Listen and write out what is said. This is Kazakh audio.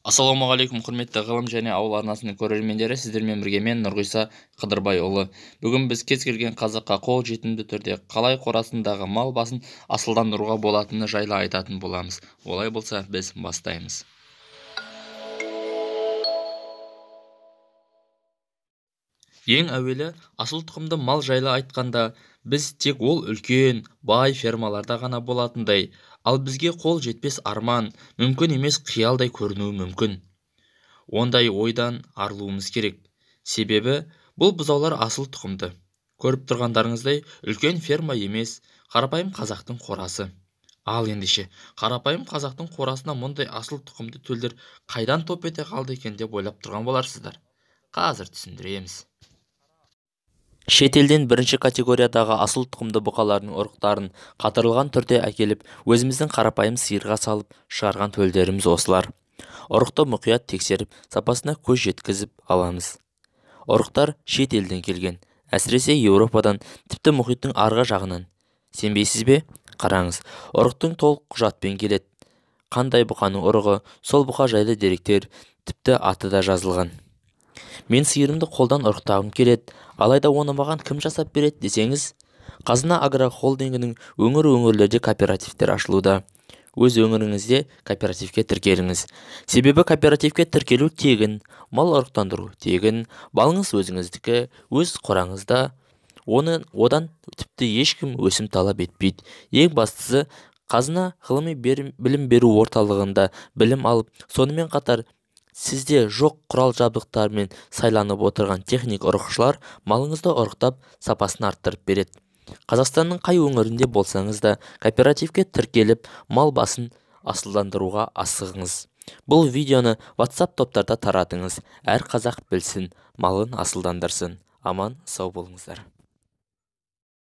Ассалаумағалейкум, құрметті ғылым және ауыл арнасының көрермендері, сіздермен бірге мен Нұрғиса Қыдырбайұлы. Бүгін біз кез келген қазаққа қол жетімді түрде қалай қорасындағы мал басын асылдандыруға болатыны жайлы айтатын боламыз. Олай болса, біз бастаймыз. Ең әуелі асыл тұқымды мал жайлы айтқанда, біз тек ол үлкен, бай фермаларда ғана болатындай, ал бізге қол жетпес арман, мүмкін емес қиялдай көрінуі мүмкін. Ондай ойдан арылуымыз керек. Себебі, бұл бұзаулар асыл тұқымды. Көріп тұрғандарыңыздай, үлкен ферма емес, қарапайым қазақтың қорасы. Ал ендеше, қарапайым қазақтың қорасына мұндай асыл тұқымды төлдер қайдан топ ете қалды екен деп ойлап тұрған боларсыздар. Қазір түсіндіреміз. Шетелден бірінші категориядағы асыл тұқымды бұқалардың ұрықтарын қатырылған түрде әкеліп, өзіміздің қарапайым сиырға салып шығарған төлдеріміз осылар. Ұрықты мұқият тексеріп, сапасына көз жеткізіп аламыз. Ұрықтар шетелден келген, әсіресе Еуропадан, тіпті мұхиттың арғы жағынан. Сенбейсіз бе? Қараңыз, ұрықтың толық құжатпен келеді. Қандай бұқаның ұрығы, сол бұқа жайлы деректер, тіпті аты да жазылған. Мен сиырымды қолдан ұрықтағым келеді, алайда оны маған кім жасап береді десеңіз, Қазына агрохолдингінің өңір-өңірлерде кооперативтер ашылуда. Өз өңіріңізде кооперативке тіркеліңіз. Себебі кооперативке тіркелу тегін, мал ұрықтандыру тегін, балыңыз өзіңіздікі, өз қораңызда. Одан тіпті ешкім өсім талап етпейді. Ең бастысы, Қазына ғылыми білім беру орталығында білім алып, сонымен қатар сізде жоқ құрал жабдықтармен сайланып отырған техник ұрықшылар малыңызды ұрықтап, сапасын арттырып береді. Қазақстанның қай өңірінде болсаңыз да кооперативке тіркеліп, мал басын асылдандыруға асығыңыз. Бұл видеоны WhatsApp топтарда таратыңыз. Әр қазақ білсін, малын асылдандырсын. Аман сау болыңыздар.